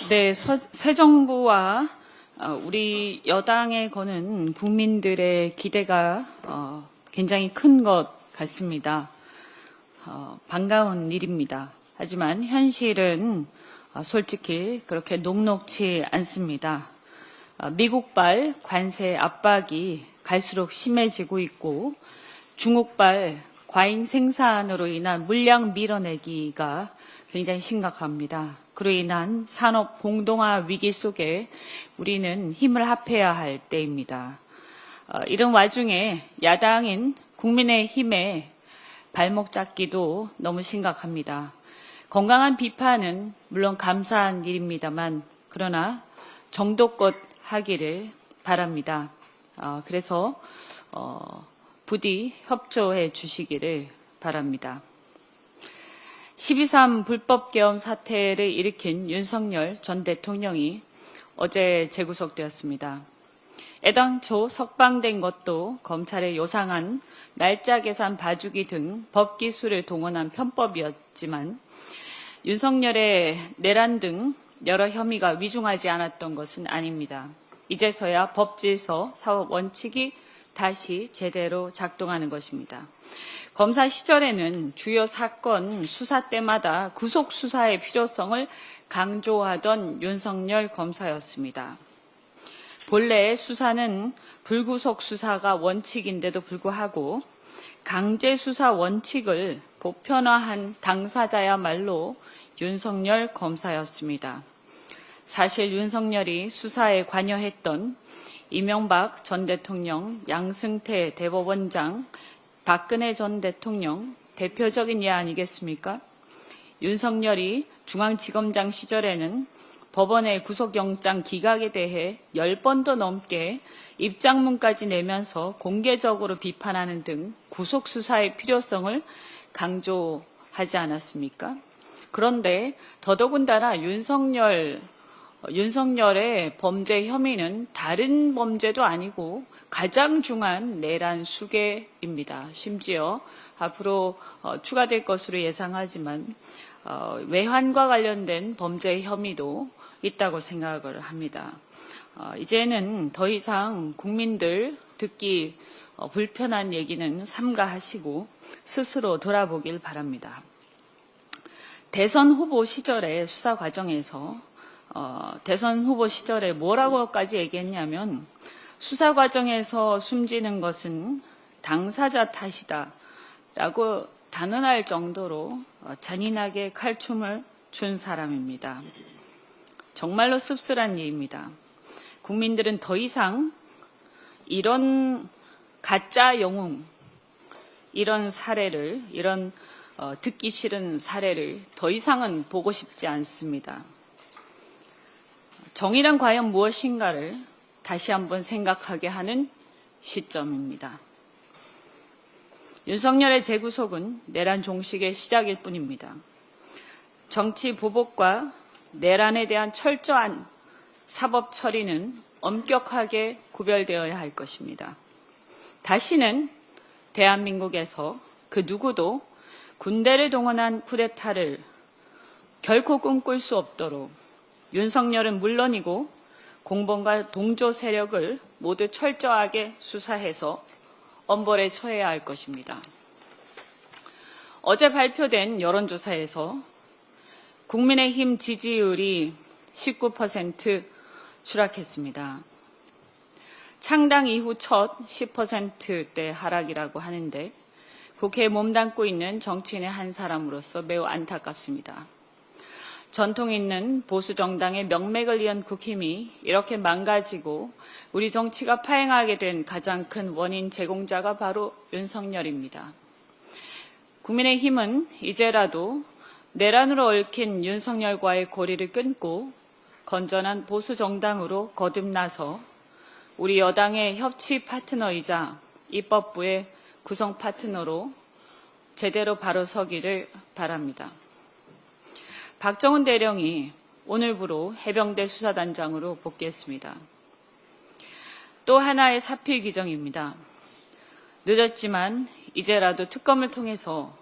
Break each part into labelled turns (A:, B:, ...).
A: 네, 새 정부와 우리 여당에 거는 국민들의 기대가 굉장히 큰 것 같습니다. 반가운 일입니다. 하지만 현실은 솔직히 그렇게 녹록지 않습니다. 미국발 관세 압박이 갈수록 심해지고 있고 중국발 과잉 생산으로 인한 물량 밀어내기가 굉장히 심각합니다. 그로 인한 산업 공동화 위기 속에 우리는 힘을 합해야 할 때입니다. 이런 와중에 야당인 국민의힘의 발목 잡기도 너무 심각합니다. 건강한 비판은 물론 감사한 일입니다만 그러나 정도껏 하기를 바랍니다. 그래서 부디 협조해 주시기를 바랍니다. 12.3 불법계엄 사태를 일으킨 윤석열 전 대통령이 어제 재구속되었습니다. 애당초 석방된 것도 검찰의 요상한 날짜 계산 봐주기 등 법기술을 동원한 편법이었지만 윤석열의 내란 등 여러 혐의가 위중하지 않았던 것은 아닙니다. 이제서야 법질서 사업 원칙이 다시 제대로 작동하는 것입니다. 검사 시절에는 주요 사건 수사 때마다 구속 수사의 필요성을 강조하던 윤석열 검사였습니다. 본래 수사는 불구속 수사가 원칙인데도 불구하고 강제 수사 원칙을 보편화한 당사자야말로 윤석열 검사였습니다. 사실 윤석열이 수사에 관여했던 이명박 전 대통령, 양승태 대법원장, 박근혜 전 대통령 대표적인 예 아니겠습니까? 윤석열이 중앙지검장 시절에는 법원의 구속영장 기각에 대해 10번도 넘게 입장문까지 내면서 공개적으로 비판하는 등 구속수사의 필요성을 강조하지 않았습니까? 그런데 더더군다나 윤석열의 범죄 혐의는 다른 범죄도 아니고 가장 중한 내란 수괴입니다. 심지어 앞으로 추가될 것으로 예상하지만 외환과 관련된 범죄 혐의도 있다고 생각을 합니다. 이제는 더 이상 국민들 듣기 불편한 얘기는 삼가하시고 스스로 돌아보길 바랍니다. 대선 후보 시절의 수사 과정에서 대선 후보 시절에 뭐라고까지 얘기했냐면 수사 과정에서 숨지는 것은 당사자 탓이다라고 단언할 정도로 잔인하게 칼춤을 춘 사람입니다. 정말로 씁쓸한 일입니다. 국민들은 더 이상 이런 가짜 영웅, 이런 사례를, 이런 듣기 싫은 사례를 더 이상은 보고 싶지 않습니다. 정의란 과연 무엇인가를 다시 한번 생각하게 하는 시점입니다. 윤석열의 재구속은 내란 종식의 시작일 뿐입니다. 정치 보복과 내란에 대한 철저한 사법 처리는 엄격하게 구별되어야 할 것입니다. 다시는 대한민국에서 그 누구도 군대를 동원한 쿠데타를 결코 꿈꿀 수 없도록 윤석열은 물론이고 공범과 동조 세력을 모두 철저하게 수사해서 엄벌에 처해야 할 것입니다. 어제 발표된 여론조사에서 국민의힘 지지율이 19% 추락했습니다. 창당 이후 첫 10%대 하락이라고 하는데 국회에 몸담고 있는 정치인의 한 사람으로서 매우 안타깝습니다. 전통 있는 보수 정당의 명맥을 이은 국힘이 이렇게 망가지고 우리 정치가 파행하게 된 가장 큰 원인 제공자가 바로 윤석열입니다. 국민의힘은 이제라도 내란으로 얽힌 윤석열과의 고리를 끊고 건전한 보수 정당으로 거듭나서 우리 여당의 협치 파트너이자 입법부의 구성 파트너로 제대로 바로 서기를 바랍니다. 박정훈 대령이 오늘부로 해병대 수사단장으로 복귀했습니다. 또 하나의 사필 규정입니다. 늦었지만 이제라도 특검을 통해서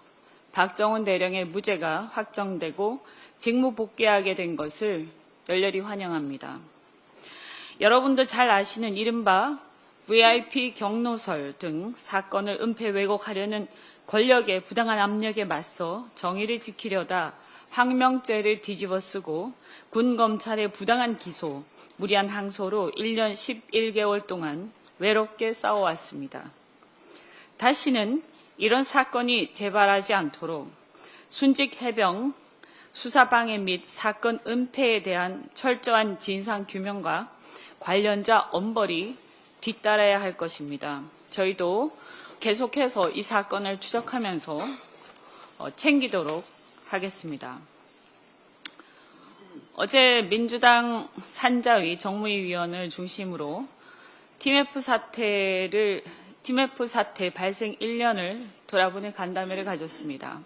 A: 박정훈 대령의 무죄가 확정되고 직무 복귀하게 된 것을 열렬히 환영합니다. 여러분도 잘 아시는 이른바 VIP 경로설 등 사건을 은폐 왜곡하려는 권력의 부당한 압력에 맞서 정의를 지키려다 항명죄를 뒤집어쓰고 군 검찰의 부당한 기소, 무리한 항소로 1년 11개월 동안 외롭게 싸워왔습니다. 다시는 이런 사건이 재발하지 않도록 순직 해병, 수사방해 및 사건 은폐에 대한 철저한 진상규명과 관련자 엄벌이 뒤따라야 할 것입니다. 저희도 계속해서 이 사건을 추적하면서 챙기도록 하겠습니다. 어제 민주당 산자위 정무위원을 중심으로 TMF 사태 발생 1년을 돌아보는 간담회를 가졌습니다.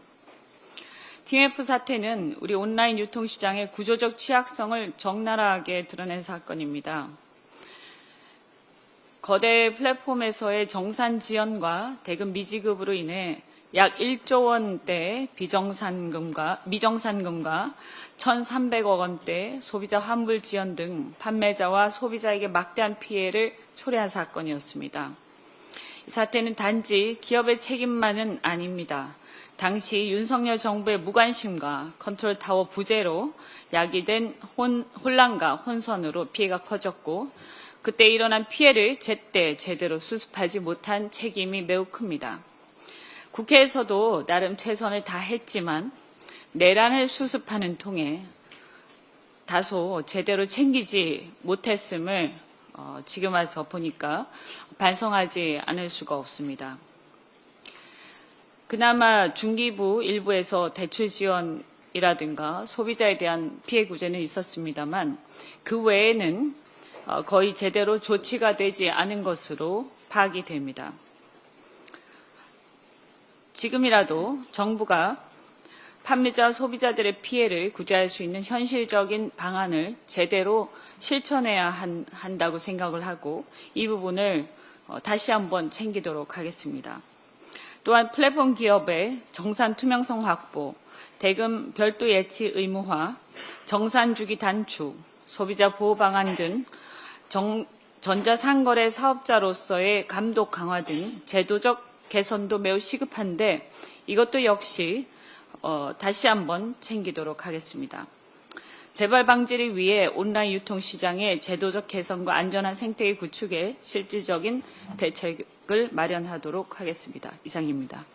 A: TMF 사태는 우리 온라인 유통시장의 구조적 취약성을 적나라하게 드러낸 사건입니다. 거대 플랫폼에서의 정산 지연과 대금 미지급으로 인해 약 1조 원대 미정산금과 1,300억 원대 소비자 환불 지연 등 판매자와 소비자에게 막대한 피해를 초래한 사건이었습니다. 이 사태는 단지 기업의 책임만은 아닙니다. 당시 윤석열 정부의 무관심과 컨트롤타워 부재로 야기된 혼란과 혼선으로 피해가 커졌고 그때 일어난 피해를 제때 제대로 수습하지 못한 책임이 매우 큽니다. 국회에서도 나름 최선을 다했지만 내란을 수습하는 통에 다소 제대로 챙기지 못했음을 지금 와서 보니까 반성하지 않을 수가 없습니다. 그나마 중기부 일부에서 대출 지원이라든가 소비자에 대한 피해 구제는 있었습니다만 그 외에는 거의 제대로 조치가 되지 않은 것으로 파악이 됩니다. 지금이라도 정부가 판매자 소비자들의 피해를 구제할 수 있는 현실적인 방안을 제대로 실천해야 한다고 생각을 하고 이 부분을 다시 한번 챙기도록 하겠습니다. 또한 플랫폼 기업의 정산 투명성 확보, 대금 별도 예치 의무화, 정산 주기 단축, 소비자 보호 방안 등 전자상거래 사업자로서의 감독 강화 등 제도적 개선도 매우 시급한데 이것도 역시 다시 한번 챙기도록 하겠습니다. 재발 방지를 위해 온라인 유통시장의 제도적 개선과 안전한 생태계 구축에 실질적인 대책을 마련하도록 하겠습니다. 이상입니다.